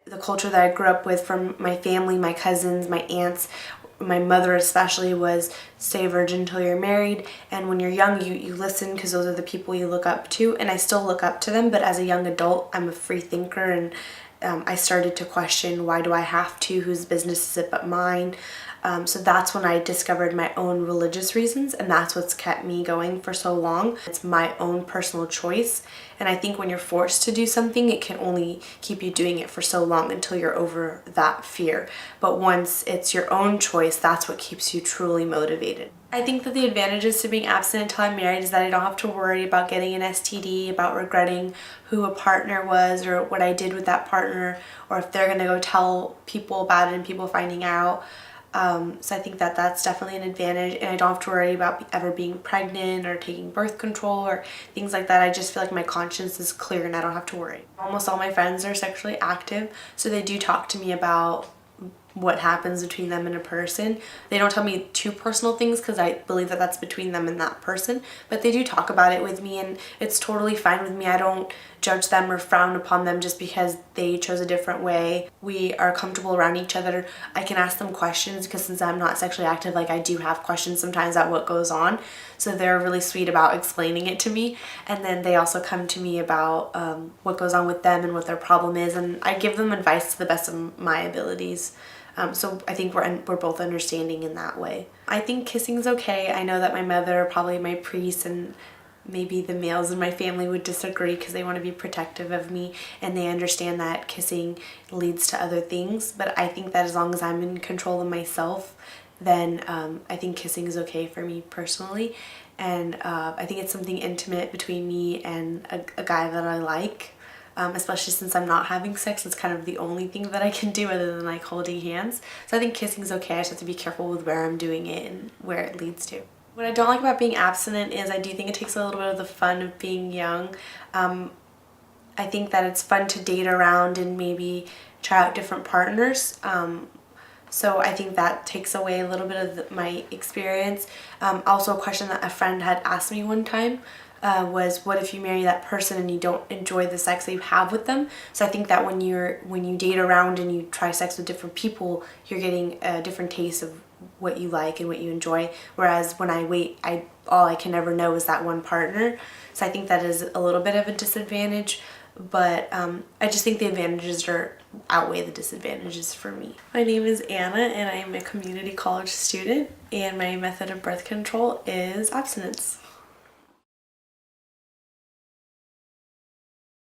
The culture that I grew up with from my family, my cousins, my aunts, my mother especially, was stay a virgin until you're married. And when you're young, you listen because those are the people you look up to. And I still look up to them, but as a young adult, I'm a free thinker, and I started to question, why do I have to? Whose business is it but mine? So that's when I discovered my own religious reasons, and that's what's kept me going for so long. It's my own personal choice, and I think when you're forced to do something, it can only keep you doing it for so long until you're over that fear. But once it's your own choice, that's what keeps you truly motivated. I think that the advantages to being abstinent until I'm married is that I don't have to worry about getting an STD, about regretting who a partner was or what I did with that partner, or if they're gonna go tell people about it and people finding out. So I think that that's definitely an advantage, and I don't have to worry about ever being pregnant or taking birth control or things like that. I just feel like my conscience is clear and I don't have to worry. Almost all my friends are sexually active, so they do talk to me about what happens between them and a person. They don't tell me too personal things because I believe that that's between them and that person, but they do talk about it with me, and it's totally fine with me. I don't judge them or frown upon them just because they chose a different way. We are comfortable around each other. I can ask them questions because since I'm not sexually active, like, I do have questions sometimes about what goes on, so they're really sweet about explaining it to me. And then they also come to me about what goes on with them and what their problem is, and I give them advice to the best of my abilities. So I think we're both understanding in that way. I think kissing's okay. I know that my mother, probably my priest, and maybe the males in my family would disagree because they want to be protective of me and they understand that kissing leads to other things. But I think that as long as I'm in control of myself, then I think kissing is okay for me personally. And I think it's something intimate between me and a guy that I like. Especially since I'm not having sex, it's kind of the only thing that I can do other than like holding hands. So I think kissing's okay. I just have to be careful with where I'm doing it and where it leads to. What I don't like about being abstinent is I do think it takes a little bit of the fun of being young. I think that it's fun to date around and maybe try out different partners. So I think that takes away a little bit of my experience. Also, a question that a friend had asked me one time was, what if you marry that person and you don't enjoy the sex that you have with them? So I think that when you date around and you try sex with different people, you're getting a different taste of what you like and what you enjoy. Whereas when I wait, all I can ever know is that one partner. So I think that is a little bit of a disadvantage. But I just think the advantages outweigh the disadvantages for me. My name is Anna, and I'm a community college student, and my method of birth control is abstinence.